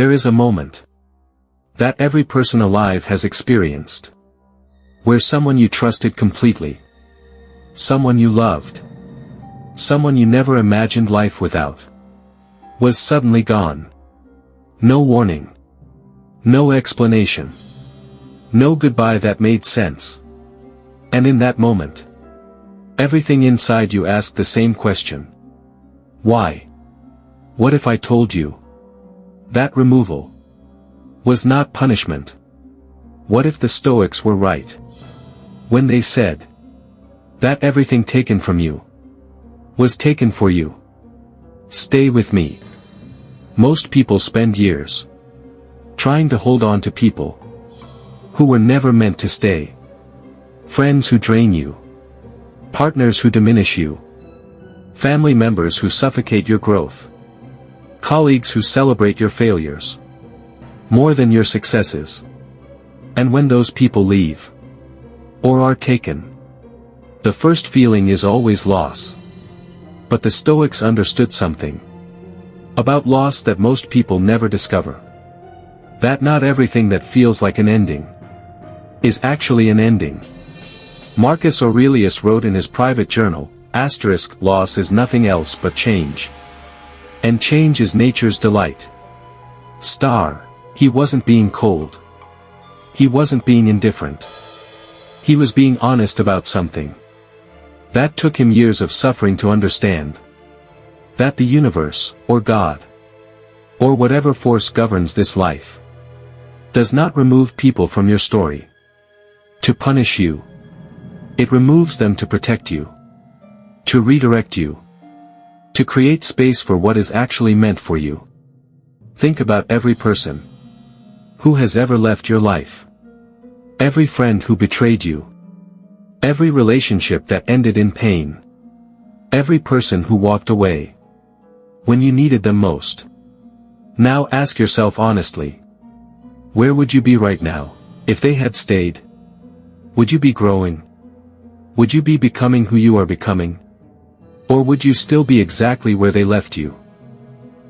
There is a moment that every person alive has experienced, where someone you trusted completely, someone you loved, someone you never imagined life without, was suddenly gone. No warning. No explanation. No goodbye that made sense. And in that moment, everything inside you asked the same question. Why? What if I told you that removal was not punishment? What if the Stoics were right when they said that everything taken from you was taken for you? Stay with me. Most people spend years trying to hold on to people who were never meant to stay. Friends who drain you, partners who diminish you, family members who suffocate your growth, colleagues who celebrate your failures more than your successes. And when those people leave, or are taken, the first feeling is always loss. But the Stoics understood something about loss that most people never discover. That not everything that feels like an ending is actually an ending. Marcus Aurelius wrote in his private journal, *, loss is nothing else but change. And change is nature's delight. He wasn't being cold. He wasn't being indifferent. He was being honest about something that took him years of suffering to understand. That the universe, or God, or whatever force governs this life, does not remove people from your story to punish you. It removes them to protect you, to redirect you, to create space for what is actually meant for you. Think about every person who has ever left your life, every friend who betrayed you, every relationship that ended in pain, every person who walked away when you needed them most. Now ask yourself honestly, where would you be right now if they had stayed? Would you be growing? Would you be becoming who you are becoming? Or would you still be exactly where they left you?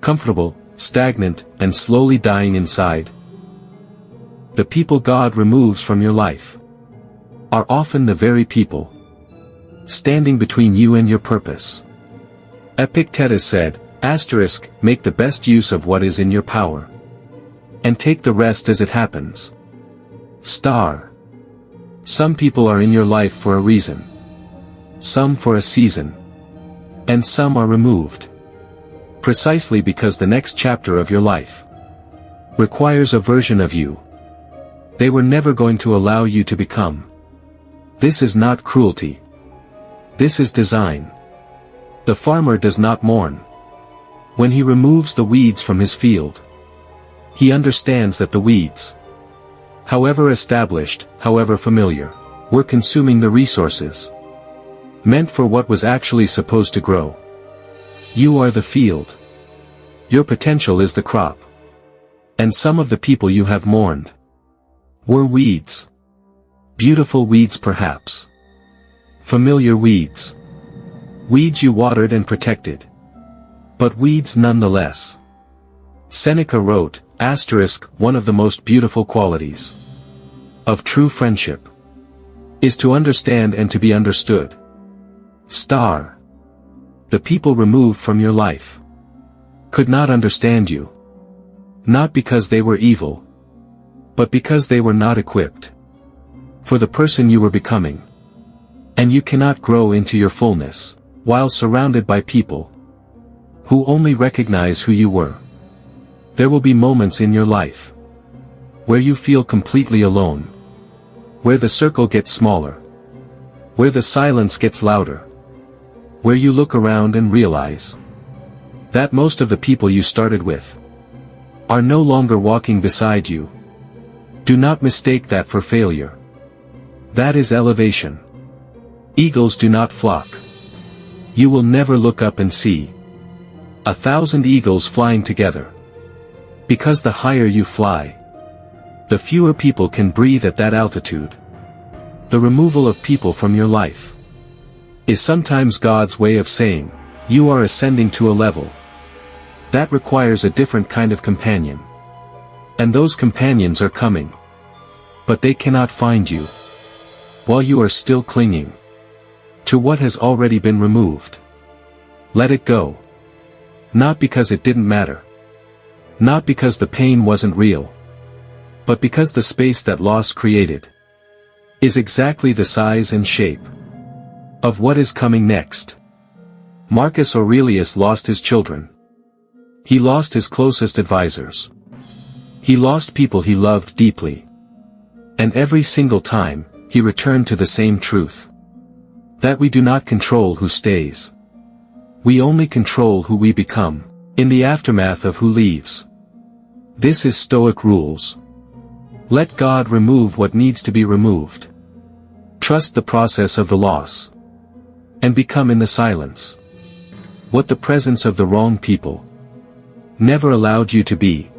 Comfortable, stagnant, and slowly dying inside? The people God removes from your life are often the very people standing between you and your purpose. Epictetus said, *, make the best use of what is in your power, and take the rest as it happens. Some people are in your life for a reason, some for a season, and some are removed precisely because the next chapter of your life requires a version of you they were never going to allow you to become. This is not cruelty. This is design. The farmer does not mourn when he removes the weeds from his field. He understands that the weeds, however established, however familiar, were consuming the resources meant for what was actually supposed to grow. You are the field. Your potential is the crop. And some of the people you have mourned were weeds. Beautiful weeds perhaps. Familiar weeds. Weeds you watered and protected. But weeds nonetheless. Seneca wrote, *, one of the most beautiful qualities of true friendship is to understand and to be understood. The people removed from your life could not understand you. Not because they were evil, but because they were not equipped for the person you were becoming. And you cannot grow into your fullness while surrounded by people who only recognize who you were. There will be moments in your life where you feel completely alone, where the circle gets smaller, where the silence gets louder, where you look around and realize that most of the people you started with are no longer walking beside you. Do not mistake that for failure. That is elevation. Eagles do not flock. You will never look up and see 1,000 eagles flying together. Because the higher you fly, the fewer people can breathe at that altitude. The removal of people from your life is sometimes God's way of saying, you are ascending to a level that requires a different kind of companion. And those companions are coming. But they cannot find you. While you are still clinging to what has already been removed. Let it go. Not because it didn't matter. Not because the pain wasn't real. But because the space that loss created is exactly the size and shape of what is coming next. Marcus Aurelius lost his children. He lost his closest advisors. He lost people he loved deeply. And every single time, he returned to the same truth. That we do not control who stays. We only control who we become, in the aftermath of who leaves. This is Stoic rules. Let God remove what needs to be removed. Trust the process of the loss. And become in the silence what the presence of the wrong people never allowed you to be.